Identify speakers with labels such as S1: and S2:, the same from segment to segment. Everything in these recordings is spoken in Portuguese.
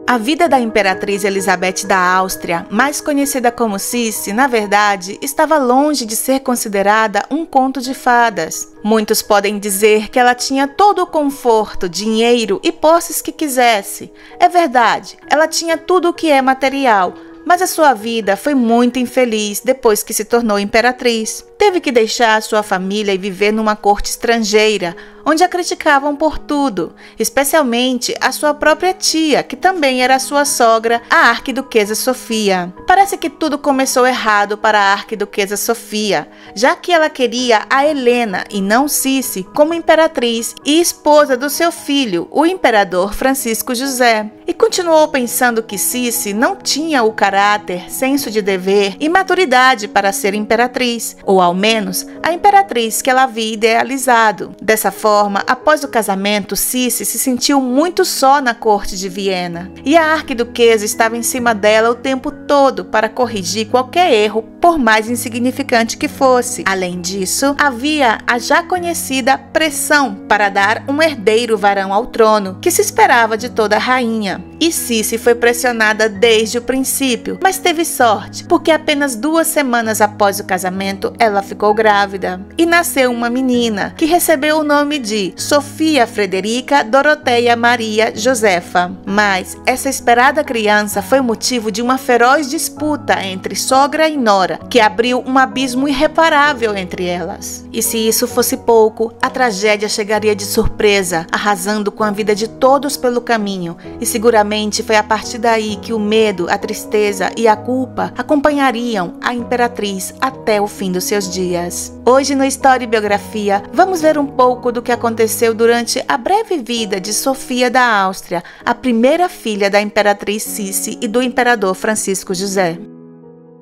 S1: A vida da Imperatriz Elizabeth da Áustria, mais conhecida como Sissi, na verdade, estava longe de ser considerada um conto de fadas. Muitos podem dizer que ela tinha todo o conforto, dinheiro e posses que quisesse. É verdade, ela tinha tudo o que é material, mas a sua vida foi muito infeliz depois que se tornou imperatriz. Teve que deixar a sua família e viver numa corte estrangeira, onde a criticavam por tudo, especialmente a sua própria tia, que também era sua sogra, a arquiduquesa Sofia. Parece que tudo começou errado para a arquiduquesa Sofia, já que ela queria a Helena e não Sissi como imperatriz e esposa do seu filho, o imperador Francisco José. E continuou pensando que Sissi não tinha o caráter, senso de dever e maturidade para ser imperatriz, ou ao menos a imperatriz que ela havia idealizado. Dessa forma, após o casamento, Sissi se sentiu muito só na corte de Viena, e a arquiduquesa estava em cima dela o tempo todo para corrigir qualquer erro, por mais insignificante que fosse. Além disso, havia a já conhecida pressão para dar um herdeiro varão ao trono, que se esperava de toda a rainha. E Sissi foi pressionada desde o princípio, mas teve sorte, porque apenas 2 semanas após o casamento, ela ficou grávida. E nasceu uma menina, que recebeu o nome de Sofia Frederica Doroteia Maria Josefa. Mas essa esperada criança foi motivo de uma feroz disputa entre sogra e nora, que abriu um abismo irreparável entre elas. E se isso fosse pouco, a tragédia chegaria de surpresa, arrasando com a vida de todos pelo caminho, e seguramente foi a partir daí que o medo, a tristeza e a culpa acompanhariam a imperatriz até o fim dos seus dias. Hoje no História e Biografia, vamos ver um pouco do que aconteceu durante a breve vida de Sofia da Áustria, a primeira filha da imperatriz Sissi e do imperador Francisco José.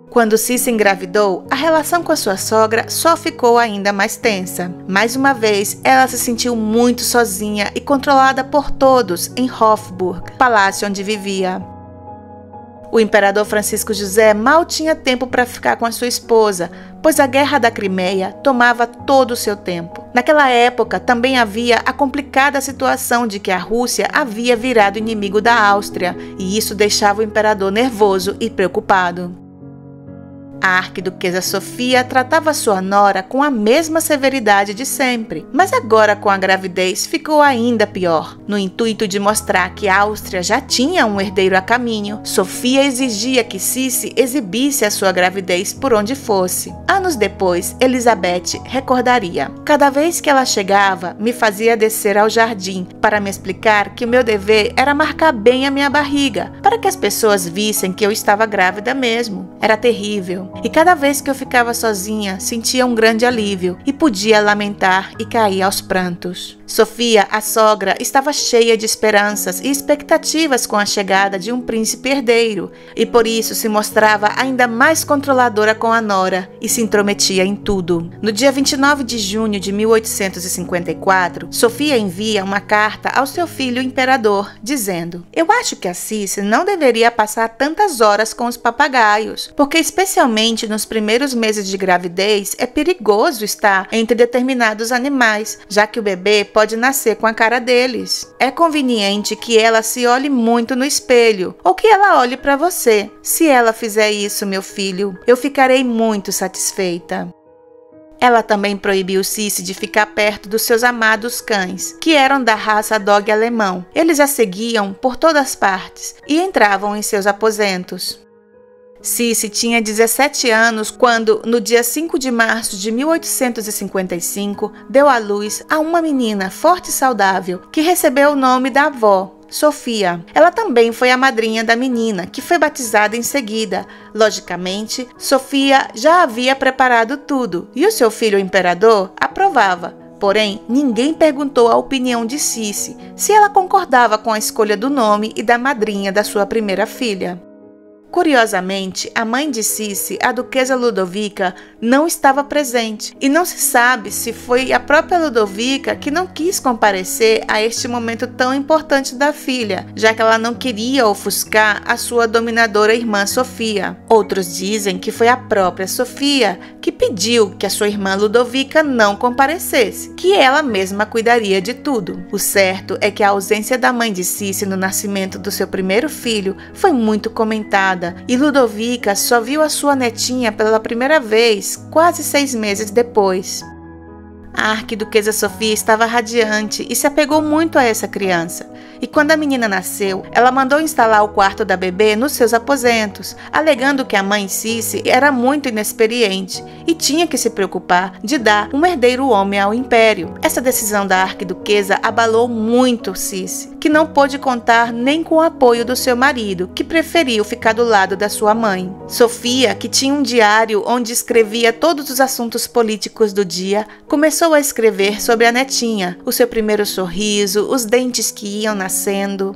S1: Quando Sissi engravidou, a relação com a sua sogra só ficou ainda mais tensa. Mais uma vez, ela se sentiu muito sozinha e controlada por todos em Hofburg, palácio onde vivia. O imperador Francisco José mal tinha tempo para ficar com a sua esposa, pois a Guerra da Crimeia tomava todo o seu tempo. Naquela época, também havia a complicada situação de que a Rússia havia virado inimigo da Áustria, e isso deixava o imperador nervoso e preocupado. A arquiduquesa Sofia tratava sua nora com a mesma severidade de sempre, mas agora com a gravidez ficou ainda pior. No intuito de mostrar que a Áustria já tinha um herdeiro a caminho, Sofia exigia que Sissi exibisse a sua gravidez por onde fosse. Anos depois, Elizabeth recordaria: "Cada vez que ela chegava, me fazia descer ao jardim para me explicar que o meu dever era marcar bem a minha barriga, para que as pessoas vissem que eu estava grávida mesmo. Era terrível. E cada vez que eu ficava sozinha, sentia um grande alívio e podia lamentar e cair aos prantos." Sofia, a sogra, estava cheia de esperanças e expectativas com a chegada de um príncipe herdeiro, e por isso se mostrava ainda mais controladora com a nora e se intrometia em tudo. No dia 29 de junho de 1854, Sofia envia uma carta ao seu filho imperador, dizendo: "Eu acho que a Sissi não deveria passar tantas horas com os papagaios, porque especialmente nos primeiros meses de gravidez é perigoso estar entre determinados animais, já que o bebê pode nascer com a cara deles. É conveniente que ela se olhe muito no espelho, ou que ela olhe para você. Se ela fizer isso, meu filho, eu ficarei muito satisfeita." Ela também proibiu Sissi de ficar perto dos seus amados cães, que eram da raça dog alemão. Eles a seguiam por todas partes e entravam em seus aposentos. Sissi tinha 17 anos quando, no dia 5 de março de 1855, deu à luz a uma menina forte e saudável, que recebeu o nome da avó, Sofia. Ela também foi a madrinha da menina, que foi batizada em seguida. Logicamente, Sofia já havia preparado tudo, e o seu filho o imperador aprovava. Porém, ninguém perguntou a opinião de Sissi, se ela concordava com a escolha do nome e da madrinha da sua primeira filha. Curiosamente, a mãe de Cici, a duquesa Ludovica, não estava presente e não se sabe se foi a própria Ludovica que não quis comparecer a este momento tão importante da filha, já que ela não queria ofuscar a sua dominadora irmã Sofia. Outros dizem que foi a própria Sofia que pediu que a sua irmã Ludovica não comparecesse, que ela mesma cuidaria de tudo. O certo é que a ausência da mãe de Cici no nascimento do seu primeiro filho foi muito comentada, e Ludovica só viu a sua netinha pela primeira vez quase 6 meses depois. A arquiduquesa Sofia estava radiante e se apegou muito a essa criança. E quando a menina nasceu, ela mandou instalar o quarto da bebê nos seus aposentos, alegando que a mãe Cici era muito inexperiente e tinha que se preocupar de dar um herdeiro homem ao império. Essa decisão da arquiduquesa abalou muito Cici, que não pôde contar nem com o apoio do seu marido, que preferiu ficar do lado da sua mãe. Sofia, que tinha um diário onde escrevia todos os assuntos políticos do dia, começou a escrever sobre a netinha, o seu primeiro sorriso, os dentes que iam nascendo.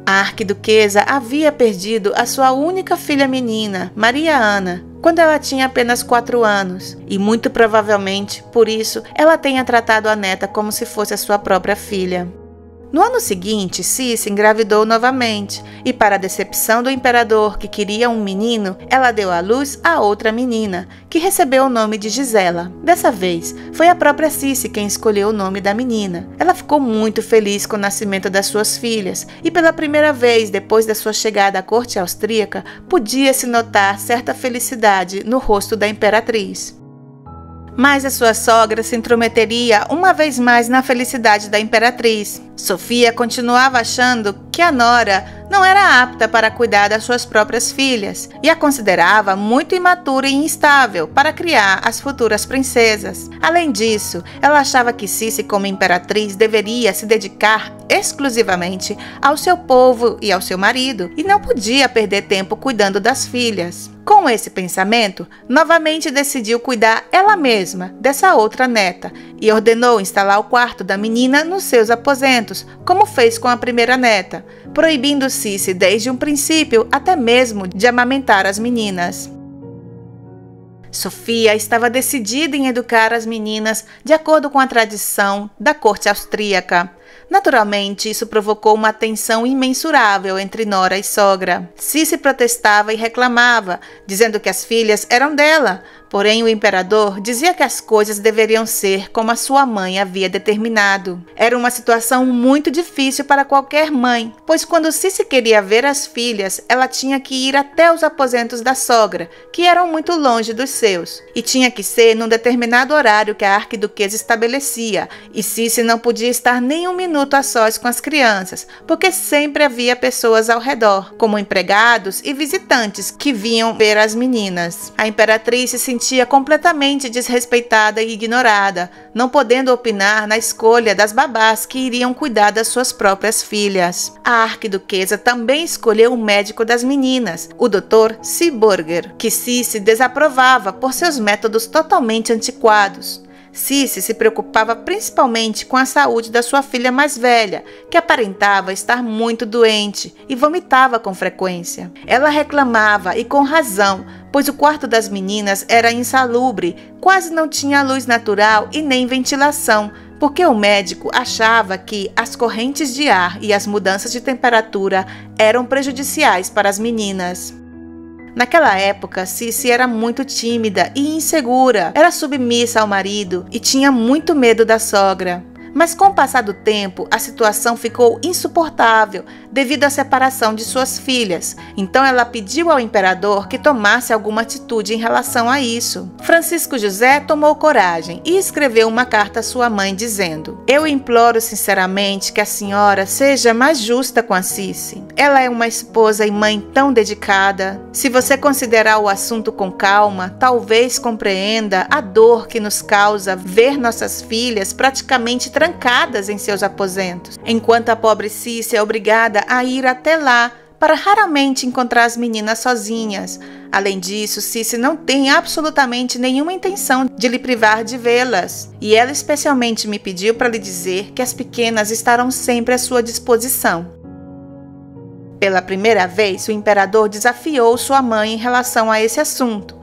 S1: A arquiduquesa havia perdido a sua única filha menina, Maria Ana, quando ela tinha apenas 4 anos, e muito provavelmente, por isso, ela tenha tratado a neta como se fosse a sua própria filha. No ano seguinte, Cici engravidou novamente, e para a decepção do imperador, que queria um menino, ela deu à luz a outra menina, que recebeu o nome de Gisela. Dessa vez, foi a própria Cici quem escolheu o nome da menina. Ela ficou muito feliz com o nascimento das suas filhas, e pela primeira vez depois da sua chegada à corte austríaca, podia-se notar certa felicidade no rosto da imperatriz. Mas a sua sogra se intrometeria uma vez mais na felicidade da imperatriz. Sofia continuava achando que a nora não era apta para cuidar das suas próprias filhas e a considerava muito imatura e instável para criar as futuras princesas. Além disso, ela achava que Cici, como imperatriz, deveria se dedicar exclusivamente ao seu povo e ao seu marido e não podia perder tempo cuidando das filhas. Com esse pensamento, novamente decidiu cuidar ela mesma dessa outra neta e ordenou instalar o quarto da menina nos seus aposentos, como fez com a primeira neta, proibindo Cici desde um princípio até mesmo de amamentar as meninas. Sofia estava decidida em educar as meninas de acordo com a tradição da corte austríaca. Naturalmente, isso provocou uma tensão imensurável entre nora e sogra. Cici protestava e reclamava, dizendo que as filhas eram dela. Porém, o imperador dizia que as coisas deveriam ser como a sua mãe havia determinado. Era uma situação muito difícil para qualquer mãe, pois quando Cici queria ver as filhas, ela tinha que ir até os aposentos da sogra, que eram muito longe dos seus, e tinha que ser num determinado horário que a arquiduquesa estabelecia, e Cici não podia estar nem um minuto a sós com as crianças, porque sempre havia pessoas ao redor, como empregados e visitantes que vinham ver as meninas. A imperatriz se sentia completamente desrespeitada e ignorada, não podendo opinar na escolha das babás que iriam cuidar das suas próprias filhas. A arquiduquesa também escolheu o médico das meninas, o Dr. Seeburger, que Cici desaprovava por seus métodos totalmente antiquados. Cici se preocupava principalmente com a saúde da sua filha mais velha, que aparentava estar muito doente e vomitava com frequência. Ela reclamava, e com razão, pois o quarto das meninas era insalubre, quase não tinha luz natural e nem ventilação, porque o médico achava que as correntes de ar e as mudanças de temperatura eram prejudiciais para as meninas. Naquela época, Cici era muito tímida e insegura, era submissa ao marido e tinha muito medo da sogra. Mas com o passar do tempo, a situação ficou insuportável devido à separação de suas filhas. Então ela pediu ao imperador que tomasse alguma atitude em relação a isso. Francisco José tomou coragem e escreveu uma carta à sua mãe dizendo: "Eu imploro sinceramente que a senhora seja mais justa com a Cici. Ela é uma esposa e mãe tão dedicada. Se você considerar o assunto com calma, talvez compreenda a dor que nos causa ver nossas filhas praticamente trancadas em seus aposentos, enquanto a pobre Cici é obrigada a ir até lá para raramente encontrar as meninas sozinhas. Além disso, Cici não tem absolutamente nenhuma intenção de lhe privar de vê-las, e ela especialmente me pediu para lhe dizer que as pequenas estarão sempre à sua disposição." Pela primeira vez, o imperador desafiou sua mãe em relação a esse assunto.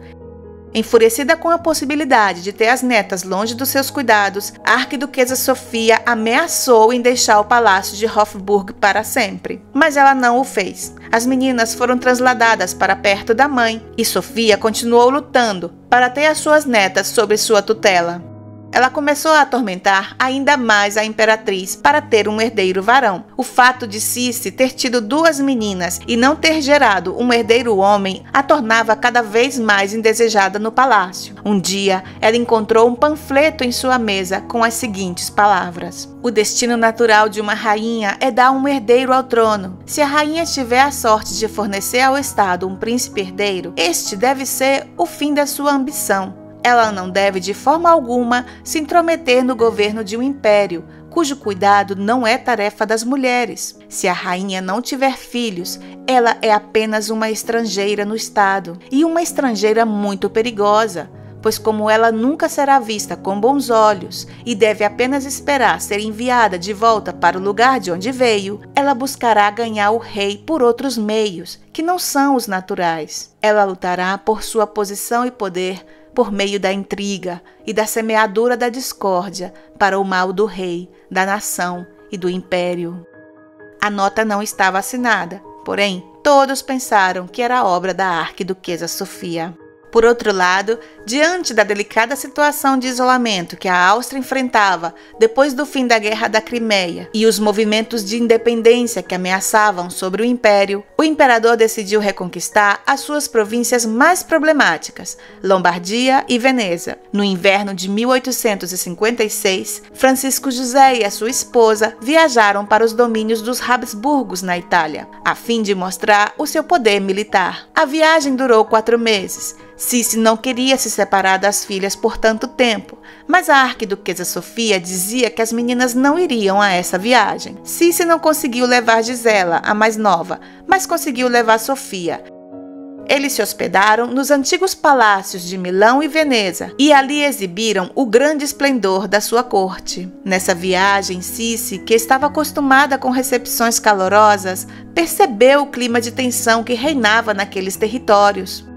S1: Enfurecida com a possibilidade de ter as netas longe dos seus cuidados, a arquiduquesa Sofia ameaçou em deixar o palácio de Hofburg para sempre. Mas ela não o fez. As meninas foram trasladadas para perto da mãe e Sofia continuou lutando para ter as suas netas sob sua tutela. Ela começou a atormentar ainda mais a imperatriz para ter um herdeiro varão. O fato de Sissi ter tido 2 meninas e não ter gerado um herdeiro homem a tornava cada vez mais indesejada no palácio. Um dia, ela encontrou um panfleto em sua mesa com as seguintes palavras: "O destino natural de uma rainha é dar um herdeiro ao trono. Se a rainha tiver a sorte de fornecer ao Estado um príncipe herdeiro, este deve ser o fim da sua ambição. Ela não deve de forma alguma se intrometer no governo de um império, cujo cuidado não é tarefa das mulheres. Se a rainha não tiver filhos, ela é apenas uma estrangeira no estado, e uma estrangeira muito perigosa, pois como ela nunca será vista com bons olhos e deve apenas esperar ser enviada de volta para o lugar de onde veio, ela buscará ganhar o rei por outros meios, que não são os naturais. Ela lutará por sua posição e poder, por meio da intriga e da semeadura da discórdia para o mal do rei, da nação e do império." A nota não estava assinada, porém, todos pensaram que era obra da arquiduquesa Sofia. Por outro lado, diante da delicada situação de isolamento que a Áustria enfrentava depois do fim da Guerra da Crimeia e os movimentos de independência que ameaçavam sobre o Império, o imperador decidiu reconquistar as suas províncias mais problemáticas, Lombardia e Veneza. No inverno de 1856, Francisco José e a sua esposa viajaram para os domínios dos Habsburgos na Itália, a fim de mostrar o seu poder militar. A viagem durou 4 meses. Sissi não queria se separar das filhas por tanto tempo, mas a arquiduquesa Sofia dizia que as meninas não iriam a essa viagem. Sissi não conseguiu levar Gisela, a mais nova, mas conseguiu levar Sofia. Eles se hospedaram nos antigos palácios de Milão e Veneza e ali exibiram o grande esplendor da sua corte. Nessa viagem, Sissi, que estava acostumada com recepções calorosas, percebeu o clima de tensão que reinava naqueles territórios.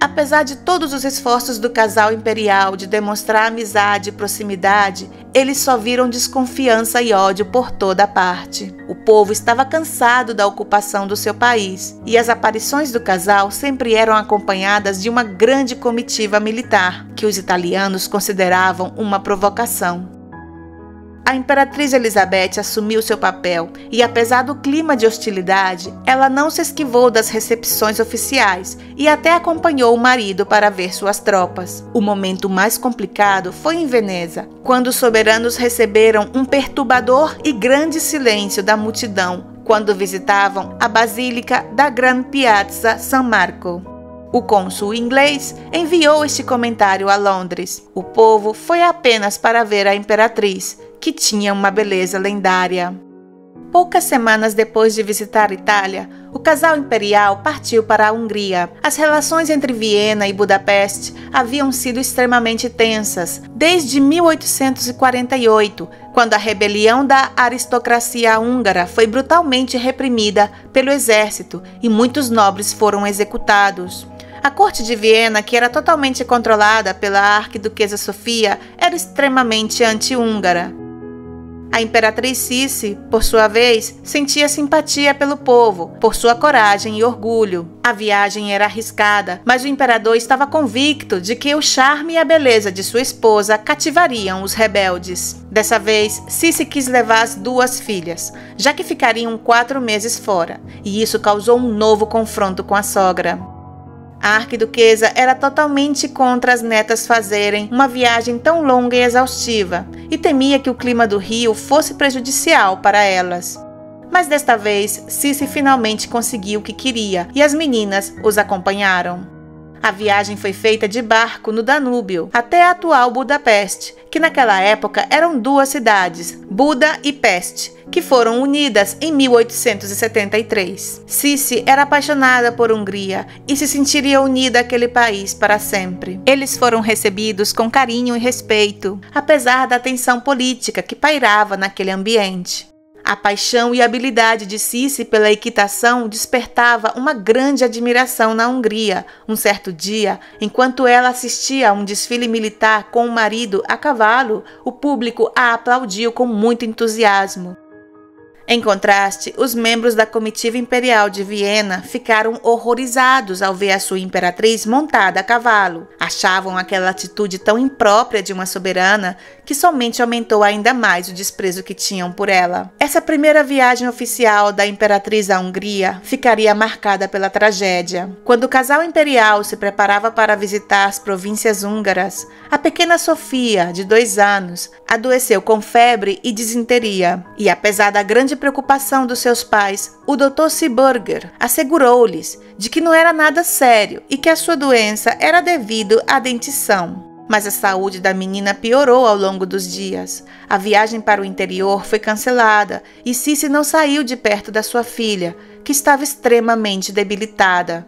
S1: Apesar de todos os esforços do casal imperial de demonstrar amizade e proximidade, eles só viram desconfiança e ódio por toda parte. O povo estava cansado da ocupação do seu país, e as aparições do casal sempre eram acompanhadas de uma grande comitiva militar, que os italianos consideravam uma provocação. A imperatriz Elizabeth assumiu seu papel e, apesar do clima de hostilidade, ela não se esquivou das recepções oficiais e até acompanhou o marido para ver suas tropas. O momento mais complicado foi em Veneza, quando os soberanos receberam um perturbador e grande silêncio da multidão quando visitavam a Basílica da Gran Piazza San Marco. O cônsul inglês enviou este comentário a Londres: "O povo foi apenas para ver a imperatriz, que tinha uma beleza lendária." Poucas semanas depois de visitar a Itália, o casal imperial partiu para a Hungria. As relações entre Viena e Budapeste haviam sido extremamente tensas desde 1848, quando a rebelião da aristocracia húngara foi brutalmente reprimida pelo exército e muitos nobres foram executados. A corte de Viena, que era totalmente controlada pela arquiduquesa Sofia, era extremamente anti-húngara. A imperatriz Sissi, por sua vez, sentia simpatia pelo povo, por sua coragem e orgulho. A viagem era arriscada, mas o imperador estava convicto de que o charme e a beleza de sua esposa cativariam os rebeldes. Dessa vez, Sissi quis levar as 2 filhas, já que ficariam 4 meses fora, e isso causou um novo confronto com a sogra. A arquiduquesa era totalmente contra as netas fazerem uma viagem tão longa e exaustiva e temia que o clima do Rio fosse prejudicial para elas. Mas desta vez, Sissi finalmente conseguiu o que queria e as meninas os acompanharam. A viagem foi feita de barco no Danúbio até a atual Budapeste, que naquela época eram 2 cidades, Buda e Peste, que foram unidas em 1873. Sissi era apaixonada por Hungria e se sentiria unida àquele país para sempre. Eles foram recebidos com carinho e respeito, apesar da tensão política que pairava naquele ambiente. A paixão e habilidade de Cici pela equitação despertava uma grande admiração na Hungria. Um certo dia, enquanto ela assistia a um desfile militar com o marido a cavalo, o público a aplaudiu com muito entusiasmo. Em contraste, os membros da comitiva imperial de Viena ficaram horrorizados ao ver a sua imperatriz montada a cavalo. Achavam aquela atitude tão imprópria de uma soberana que somente aumentou ainda mais o desprezo que tinham por ela. Essa primeira viagem oficial da imperatriz à Hungria ficaria marcada pela tragédia. Quando o casal imperial se preparava para visitar as províncias húngaras, a pequena Sofia, de 2 anos, adoeceu com febre e disenteria. E apesar da grande preocupação dos seus pais, o Dr. Seeberger assegurou-lhes de que não era nada sério e que a sua doença era devido à dentição. Mas a saúde da menina piorou ao longo dos dias. A viagem para o interior foi cancelada e Cici não saiu de perto da sua filha, que estava extremamente debilitada.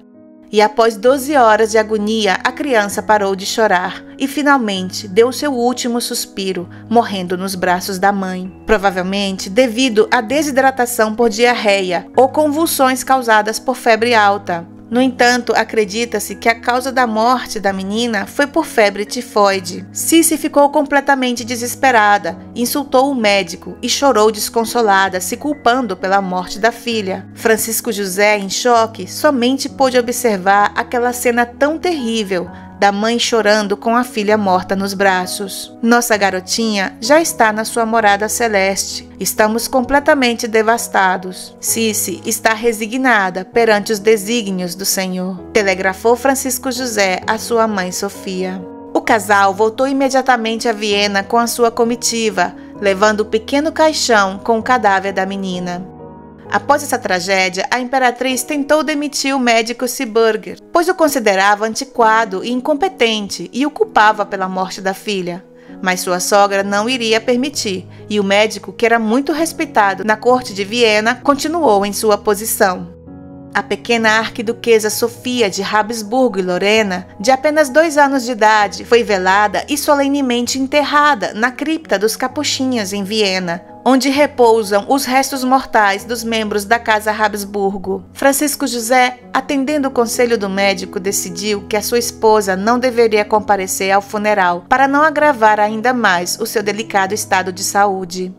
S1: E após 12 horas de agonia, a criança parou de chorar e finalmente deu seu último suspiro, morrendo nos braços da mãe. Provavelmente devido à desidratação por diarreia ou convulsões causadas por febre alta. No entanto, acredita-se que a causa da morte da menina foi por febre tifoide. Cici ficou completamente desesperada, insultou o médico e chorou desconsolada, se culpando pela morte da filha. Francisco José, em choque, somente pôde observar aquela cena tão terrível da mãe chorando com a filha morta nos braços. Nossa garotinha já está na sua morada celeste. Estamos completamente devastados. Cici está resignada perante os desígnios do Senhor, telegrafou Francisco José à sua mãe Sofia. O casal voltou imediatamente a Viena com a sua comitiva, levando o pequeno caixão com o cadáver da menina. Após essa tragédia, a imperatriz tentou demitir o médico Seeberger, pois o considerava antiquado e incompetente e o culpava pela morte da filha. Mas sua sogra não iria permitir, e o médico, que era muito respeitado na corte de Viena, continuou em sua posição. A pequena arquiduquesa Sofia de Habsburgo e Lorena, de apenas 2 anos de idade, foi velada e solenemente enterrada na cripta dos Capuchinhos em Viena, onde repousam os restos mortais dos membros da Casa Habsburgo. Francisco José, atendendo o conselho do médico, decidiu que a sua esposa não deveria comparecer ao funeral para não agravar ainda mais o seu delicado estado de saúde.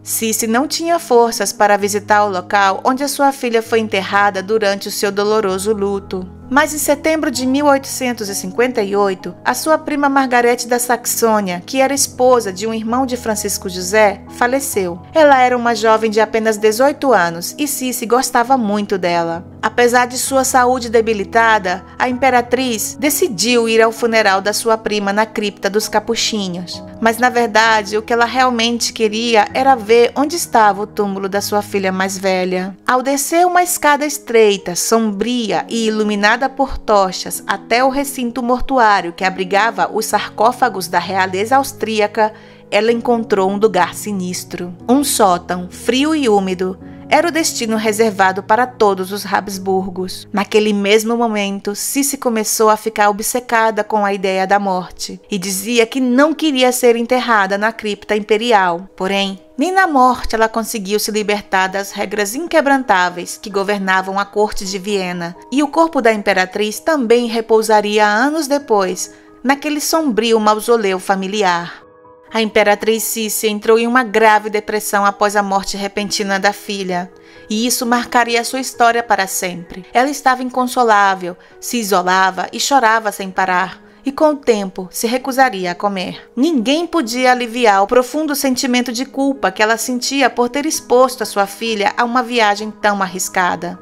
S1: Cici não tinha forças para visitar o local onde a sua filha foi enterrada durante o seu doloroso luto. Mas em setembro de 1858, a sua prima Margarete da Saxônia, que era esposa de um irmão de Francisco José, faleceu. Ela era uma jovem de apenas 18 anos e Cici gostava muito dela. Apesar de sua saúde debilitada, a imperatriz decidiu ir ao funeral da sua prima na cripta dos Capuchinhos. Mas, na verdade, o que ela realmente queria era ver onde estava o túmulo da sua filha mais velha. Ao descer uma escada estreita, sombria e iluminada por tochas até o recinto mortuário que abrigava os sarcófagos da realeza austríaca, ela encontrou um lugar sinistro. Um sótão, frio e úmido, era o destino reservado para todos os Habsburgos. Naquele mesmo momento, Cici começou a ficar obcecada com a ideia da morte e dizia que não queria ser enterrada na cripta imperial. Porém, nem na morte ela conseguiu se libertar das regras inquebrantáveis que governavam a corte de Viena, e o corpo da imperatriz também repousaria anos depois, naquele sombrio mausoléu familiar. A imperatriz Cici entrou em uma grave depressão após a morte repentina da filha, e isso marcaria sua história para sempre. Ela estava inconsolável, se isolava e chorava sem parar, e com o tempo se recusaria a comer. Ninguém podia aliviar o profundo sentimento de culpa que ela sentia por ter exposto a sua filha a uma viagem tão arriscada.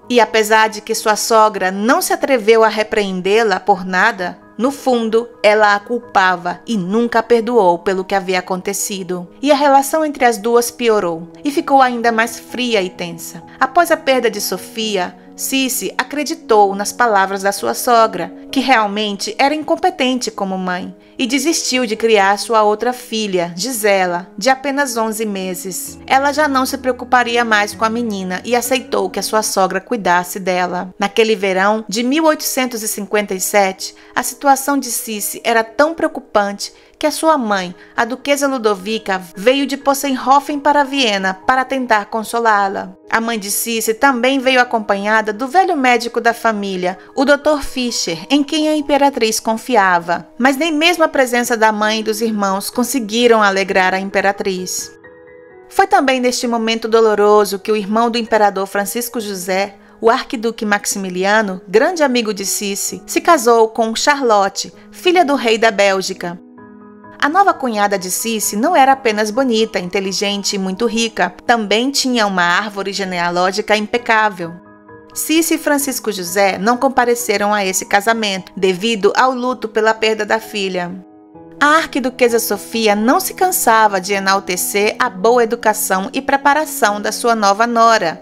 S1: E apesar de que sua sogra não se atreveu a repreendê-la por nada, no fundo, ela a culpava e nunca a perdoou pelo que havia acontecido. E a relação entre as duas piorou e ficou ainda mais fria e tensa. Após a perda de Sofia, Cici acreditou nas palavras da sua sogra, que realmente era incompetente como mãe, e desistiu de criar sua outra filha, Gisela, de apenas 11 meses. Ela já não se preocuparia mais com a menina e aceitou que a sua sogra cuidasse dela. Naquele verão de 1857, a situação de Cici era tão preocupante que a sua mãe, a duquesa Ludovica, veio de Possenhofen para Viena para tentar consolá-la. A mãe de Sissi também veio acompanhada do velho médico da família, o Dr. Fischer, em quem a imperatriz confiava. Mas nem mesmo a presença da mãe e dos irmãos conseguiram alegrar a imperatriz. Foi também neste momento doloroso que o irmão do imperador Francisco José, o arquiduque Maximiliano, grande amigo de Sissi, se casou com Charlotte, filha do rei da Bélgica. A nova cunhada de Sissi não era apenas bonita, inteligente e muito rica, também tinha uma árvore genealógica impecável. Sissi e Francisco José não compareceram a esse casamento, devido ao luto pela perda da filha. A arquiduquesa Sofia não se cansava de enaltecer a boa educação e preparação da sua nova nora,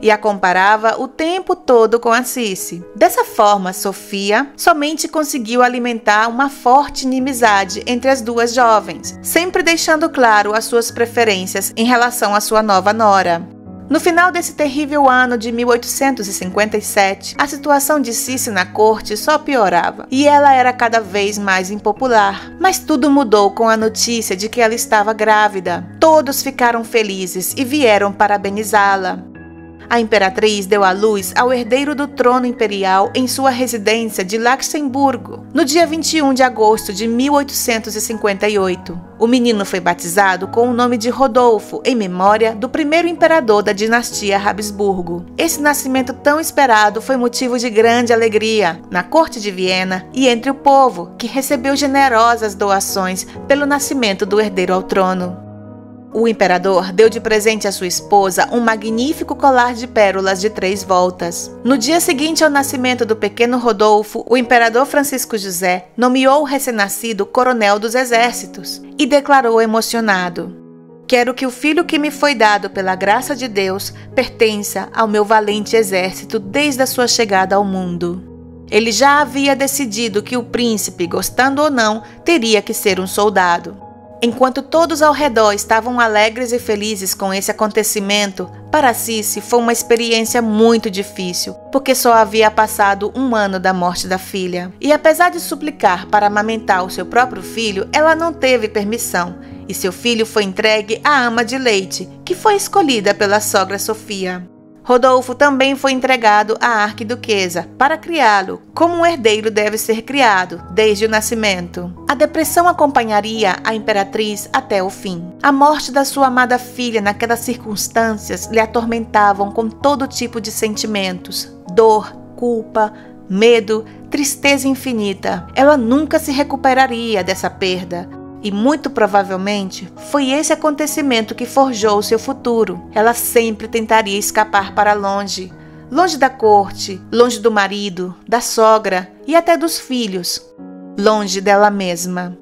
S1: e a comparava o tempo todo com a Sissi. Dessa forma, Sofia somente conseguiu alimentar uma forte inimizade entre as duas jovens, sempre deixando claro as suas preferências em relação à sua nova nora. No final desse terrível ano de 1857, a situação de Sissi na corte só piorava, e ela era cada vez mais impopular. Mas tudo mudou com a notícia de que ela estava grávida. Todos ficaram felizes e vieram parabenizá-la. A imperatriz deu à luz ao herdeiro do trono imperial em sua residência de Luxemburgo, no dia 21 de agosto de 1858. O menino foi batizado com o nome de Rodolfo, em memória do primeiro imperador da dinastia Habsburgo. Esse nascimento tão esperado foi motivo de grande alegria na corte de Viena e entre o povo, que recebeu generosas doações pelo nascimento do herdeiro ao trono. O imperador deu de presente à sua esposa um magnífico colar de pérolas de 3 voltas. No dia seguinte ao nascimento do pequeno Rodolfo, o imperador Francisco José nomeou o recém-nascido coronel dos exércitos e declarou emocionado: "Quero que o filho que me foi dado pela graça de Deus pertença ao meu valente exército desde a sua chegada ao mundo." Ele já havia decidido que o príncipe, gostando ou não, teria que ser um soldado. Enquanto todos ao redor estavam alegres e felizes com esse acontecimento, para Sissi foi uma experiência muito difícil, porque só havia passado 1 ano da morte da filha. E apesar de suplicar para amamentar o seu próprio filho, ela não teve permissão, e seu filho foi entregue à ama de leite, que foi escolhida pela sogra Sofia. Rodolfo também foi entregado à arquiduquesa para criá-lo, como um herdeiro deve ser criado, desde o nascimento. A depressão acompanharia a imperatriz até o fim. A morte da sua amada filha naquelas circunstâncias lhe atormentavam com todo tipo de sentimentos: dor, culpa, medo, tristeza infinita. Ela nunca se recuperaria dessa perda. E muito provavelmente foi esse acontecimento que forjou seu futuro. Ela sempre tentaria escapar para longe, longe da corte, longe do marido, da sogra e até dos filhos, longe dela mesma.